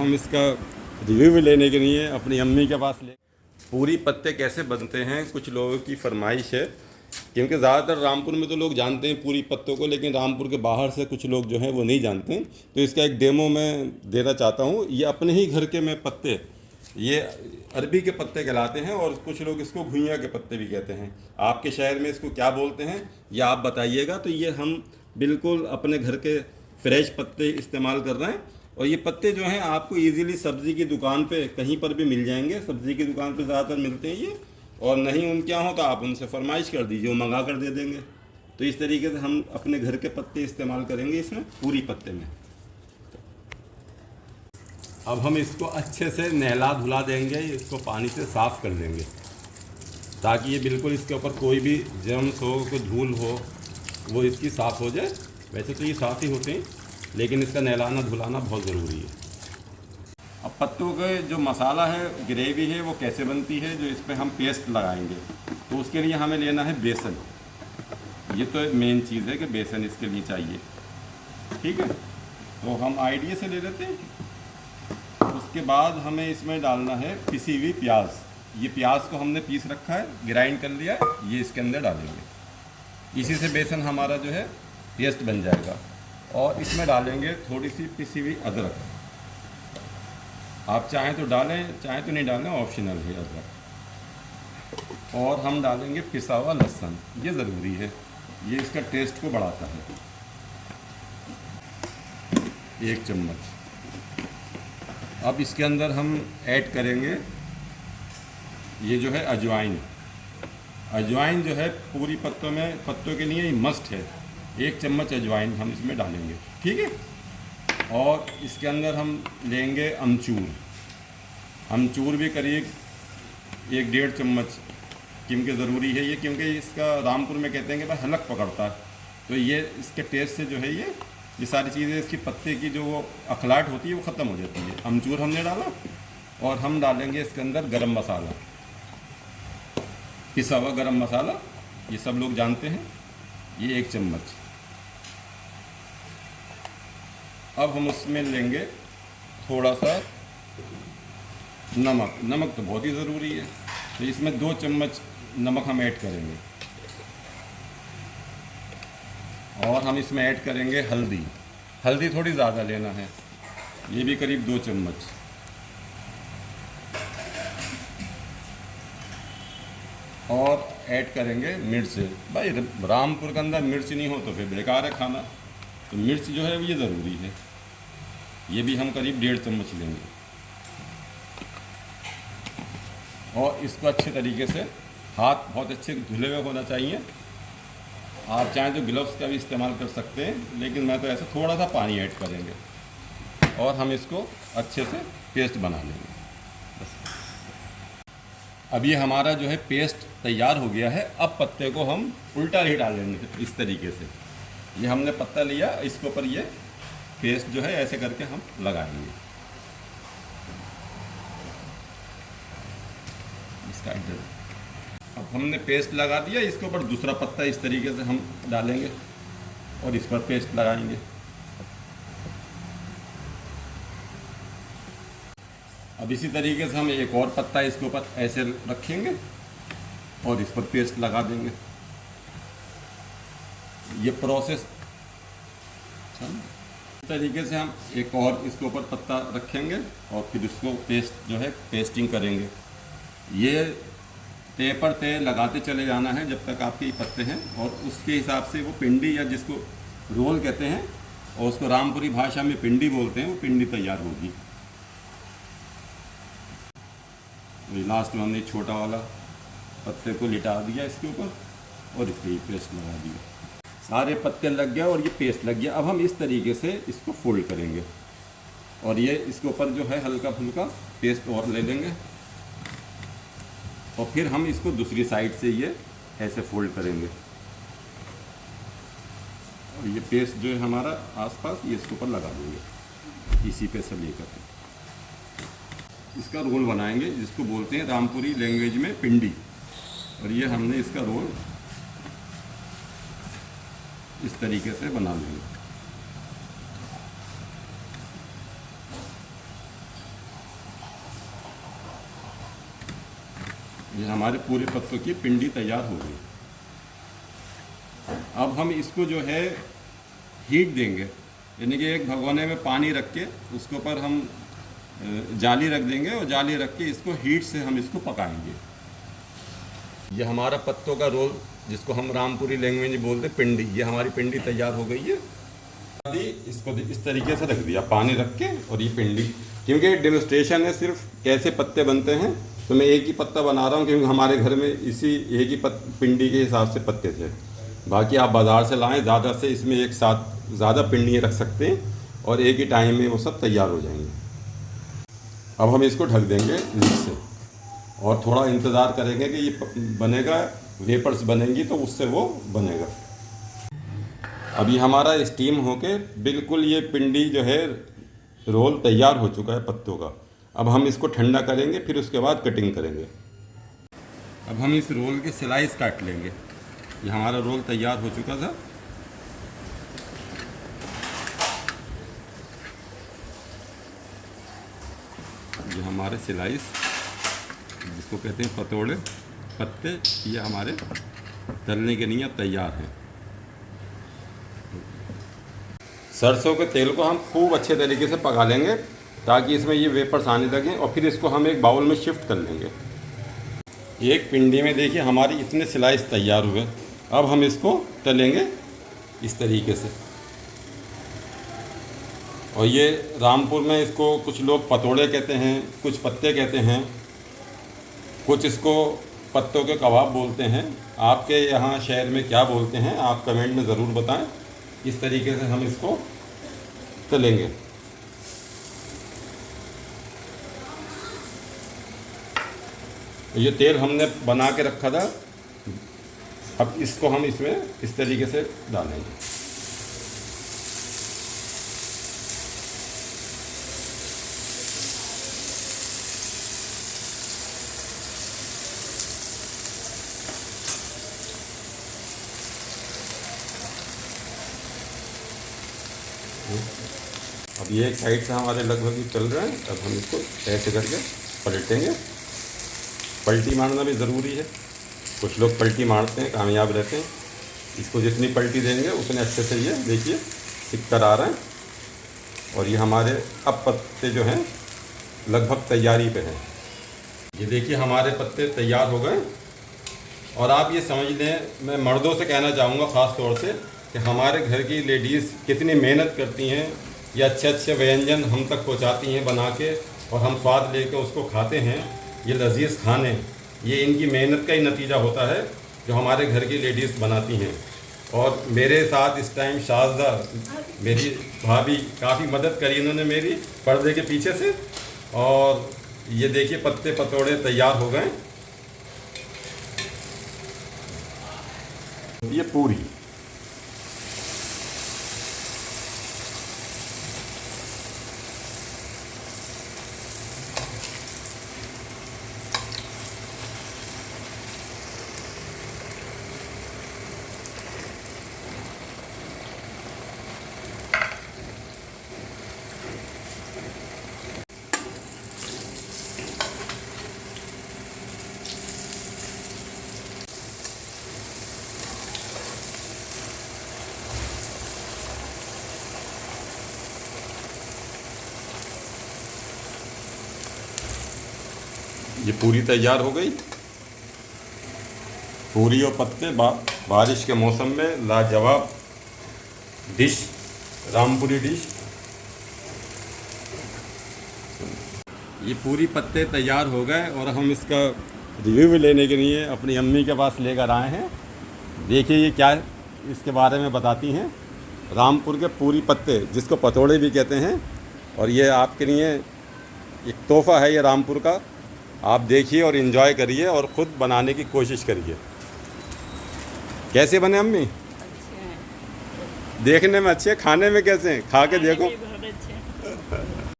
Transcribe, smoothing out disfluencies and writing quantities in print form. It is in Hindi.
हम इसका रिव्यू भी लेने के लिए अपनी अम्मी के पास ले। पूरी पत्ते कैसे बनते हैं, कुछ लोगों की फरमाइश है, क्योंकि ज़्यादातर रामपुर में तो लोग जानते हैं पूरी पत्तों को, लेकिन रामपुर के बाहर से कुछ लोग जो हैं वो नहीं जानते। तो इसका एक डेमो मैं देना चाहता हूँ। ये अपने ही घर के मैं पत्ते, ये अरबी के पत्ते कहलाते हैं और कुछ लोग इसको घुइयाँ के पत्ते भी कहते हैं। आपके शहर में इसको क्या बोलते हैं ये आप बताइएगा। तो ये हम बिल्कुल अपने घर के फ्रेश पत्ते इस्तेमाल कर रहे हैं और ये पत्ते जो हैं आपको इजीली सब्ज़ी की दुकान पे कहीं पर भी मिल जाएंगे। सब्ज़ी की दुकान पे ज़्यादातर मिलते हैं ये, और नहीं उनके यहाँ हो तो आप उनसे फरमाइश कर दीजिए, वो मंगा कर दे देंगे। तो इस तरीके से हम अपने घर के पत्ते इस्तेमाल करेंगे इसमें, पूरी पत्ते में। अब हम इसको अच्छे से नहला धुला देंगे, इसको पानी से साफ़ कर देंगे ताकि ये बिल्कुल इसके ऊपर कोई भी जर्म्स हो, कोई धूल हो, वो इसकी साफ़ हो जाए। वैसे तो ये साफ़ ही होते हैं, लेकिन इसका नहलाना धुलाना बहुत ज़रूरी है। अब पत्तों के जो मसाला है, ग्रेवी है, वो कैसे बनती है, जो इस पर हम पेस्ट लगाएंगे, तो उसके लिए हमें लेना है बेसन। ये तो मेन चीज़ है कि बेसन इसके लिए चाहिए, ठीक है। तो हम आइडिया से ले लेते हैं। उसके बाद हमें इसमें डालना है पिसी हुई प्याज। ये प्याज को हमने पीस रखा है, ग्राइंड कर लिया है, ये इसके अंदर डालेंगे। इसी से बेसन हमारा जो है पेस्ट बन जाएगा। और इसमें डालेंगे थोड़ी सी पिसी हुई अदरक। आप चाहें तो डालें, चाहें तो नहीं डालें, ऑप्शनल है अदरक। और हम डालेंगे पिसा हुआ लहसुन, ये ज़रूरी है, ये इसका टेस्ट को बढ़ाता है। 1 चम्मच। अब इसके अंदर हम ऐड करेंगे ये जो है अजवाइन। अजवाइन जो है पूरी पत्तों के लिए मस्ट है। 1 चम्मच अजवाइन हम इसमें डालेंगे, ठीक है। और इसके अंदर हम लेंगे अमचूर। अमचूर भी करीब 1-1.5 चम्मच, क्योंकि ज़रूरी है ये, क्योंकि इसका रामपुर में कहते हैं कि भाई हलक पकड़ता है। तो ये इसके टेस्ट से जो है ये सारी चीज़ें, इसकी पत्ते की जो वो अखलाट होती है वो ख़त्म हो जाती है। अमचूर हमने डाला और हम डालेंगे इसके अंदर गरम मसाला, पिसा हुआ गरम मसाला, ये सब लोग जानते हैं, ये 1 चम्मच। अब हम उसमें लेंगे थोड़ा सा नमक। नमक तो बहुत ही ज़रूरी है, तो इसमें 2 चम्मच नमक हम ऐड करेंगे। और हम इसमें ऐड करेंगे हल्दी। हल्दी थोड़ी ज़्यादा लेना है, ये भी करीब 2 चम्मच। और ऐड करेंगे मिर्च। भाई रामपुर के अंदर मिर्च नहीं हो तो फिर बेकार है खाना, तो मिर्च जो है ये ज़रूरी है। ये भी हम करीब 1.5 चम्मच लेंगे। और इसको अच्छे तरीके से, हाथ बहुत अच्छे धुले हुए होना चाहिए। आप चाहें तो ग्लव्स का भी इस्तेमाल कर सकते हैं, लेकिन मैं तो ऐसे थोड़ा सा पानी ऐड करेंगे और हम इसको अच्छे से पेस्ट बना लेंगे। अब ये हमारा जो है पेस्ट तैयार हो गया है। अब पत्ते को हम उल्टा नहीं डालेंगे, इस तरीके से। ये हमने पत्ता लिया, इसके ऊपर ये पेस्ट जो है ऐसे करके हम लगाएंगे। इसका अब हमने पेस्ट लगा दिया, इसके ऊपर दूसरा पत्ता इस तरीके से हम डालेंगे और इस पर पेस्ट लगाएंगे। अब इसी तरीके से हम एक और पत्ता इसके ऊपर ऐसे रखेंगे और इस पर पेस्ट लगा देंगे। ये प्रोसेस इस तरीके से हम एक और इसके ऊपर पत्ता रखेंगे और फिर इसको पेस्ट जो है पेस्टिंग करेंगे। ये तय पर तय लगाते चले जाना है जब तक आपके पत्ते हैं, और उसके हिसाब से वो पिंडी, या जिसको रोल कहते हैं और उसको रामपुरी भाषा में पिंडी बोलते हैं, वो पिंडी तैयार होगी। लास्ट में हमने छोटा वाला पत्ते को लिटा दिया इसके ऊपर और इस पर पेस्ट लगा दिया। सारे पत्ते लग गया और ये पेस्ट लग गया। अब हम इस तरीके से इसको फोल्ड करेंगे और ये इसके ऊपर जो है हल्का फुल्का पेस्ट और ले लेंगे और फिर हम इसको दूसरी साइड से ये ऐसे फोल्ड करेंगे और ये पेस्ट जो है हमारा आसपास ये इसके ऊपर लगा देंगे, इसी पे से लेकर इसका रोल बनाएंगे, जिसको बोलते हैं रामपुरी लैंग्वेज में पिंडी। और ये हमने इसका रोल इस तरीके से बना लेंगे। ये हमारे पूरे पत्तों की पिंडी तैयार हो गई। अब हम इसको जो है हीट देंगे, यानी कि एक भगोने में पानी रख के उसके ऊपर हम जाली रख देंगे और जाली रख के इसको हीट से हम इसको पकाएंगे। ये हमारा पत्तों का रोल, जिसको हम रामपुरी लैंग्वेज में बोलते पिंडी, ये हमारी पिंडी तैयार हो गई है। इसको इस तरीके से रख दिया पानी रख के, और ये पिंडी, क्योंकि डेमोस्ट्रेशन है सिर्फ कैसे पत्ते बनते हैं, तो मैं एक ही पत्ता बना रहा हूँ क्योंकि हमारे घर में इसी एक ही पिंडी के हिसाब से पत्ते थे। बाकी आप बाज़ार से लाएं, ज़्यादा से इसमें एक साथ ज़्यादा पिंडियाँ रख सकते हैं और एक ही टाइम में वो सब तैयार हो जाएंगे। अब हम इसको ढक देंगे लीड से और थोड़ा इंतज़ार करेंगे कि ये बनेगा, वेपर्स बनेंगी तो उससे वो बनेगा। अभी हमारा स्टीम होके बिल्कुल ये पिंडी जो है रोल तैयार हो चुका है पत्तों का। अब हम इसको ठंडा करेंगे, फिर उसके बाद कटिंग करेंगे। अब हम इस रोल के स्लाइस काट लेंगे। ये हमारा रोल तैयार हो चुका था। ये हमारे स्लाइस, जिसको कहते हैं पतोड़े पत्ते, ये हमारे तलने के लिए तैयार हैं। सरसों के तेल को हम खूब अच्छे तरीके से पका लेंगे ताकि इसमें ये वेपर्स आने लगें, और फिर इसको हम एक बाउल में शिफ्ट कर लेंगे। एक पिंडी में देखिए हमारी इतने स्लाइस तैयार हुए। अब हम इसको तलेंगे इस तरीके से। और ये रामपुर में इसको कुछ लोग पतोड़े कहते हैं, कुछ पत्ते कहते हैं, कुछ इसको पत्तों के कबाब बोलते हैं। आपके यहाँ शहर में क्या बोलते हैं आप कमेंट में ज़रूर बताएं। इस तरीके से हम इसको तलेंगे। ये तेल हमने बना के रखा था, अब इसको हम इसमें इस तरीके से डालेंगे। अब ये एक साइड से हमारे लगभग ही चल रहे हैं। अब हम इसको ऐसे करके पलटेंगे। पलटी मारना भी ज़रूरी है। कुछ लोग पलटी मारते हैं, कामयाब रहते हैं। इसको जितनी पलटी देंगे उतने अच्छे से ये देखिए सिक कर आ रहे हैं। और ये हमारे अब पत्ते जो हैं लगभग तैयारी पे हैं। ये देखिए हमारे पत्ते तैयार हो गए। और आप ये समझ लें, मैं मर्दों से कहना चाहूँगा ख़ास तौर से कि हमारे घर की लेडीज़ कितनी मेहनत करती हैं, ये अच्छे अच्छे व्यंजन हम तक पहुँचाती हैं बना के, और हम स्वाद लेके उसको खाते हैं। ये लजीज़ खाने, ये इनकी मेहनत का ही नतीजा होता है जो हमारे घर की लेडीज़ बनाती हैं। और मेरे साथ इस टाइम शारदा मेरी भाभी काफ़ी मदद करी इन्होंने मेरी पर्दे के पीछे से। और ये देखिए पत्ते पतोड़े तैयार हो गए। ये पूरी ये पूरी तैयार हो गई। पूरी और पत्ते बारिश के मौसम में लाजवाब डिश, रामपुरी डिश। ये पूरी पत्ते तैयार हो गए और हम इसका रिव्यू लेने के लिए अपनी अम्मी के पास लेकर आए हैं। देखिए ये क्या इसके बारे में बताती हैं। रामपुर के पूरी पत्ते, जिसको पतोड़े भी कहते हैं, और ये आपके लिए एक तोहफ़ा है ये रामपुर का। आप देखिए और इन्जॉय करिए और ख़ुद बनाने की कोशिश करिए। कैसे बने अम्मी? अच्छे हैं। देखने में अच्छे, खाने में कैसे हैं? खा के देखो।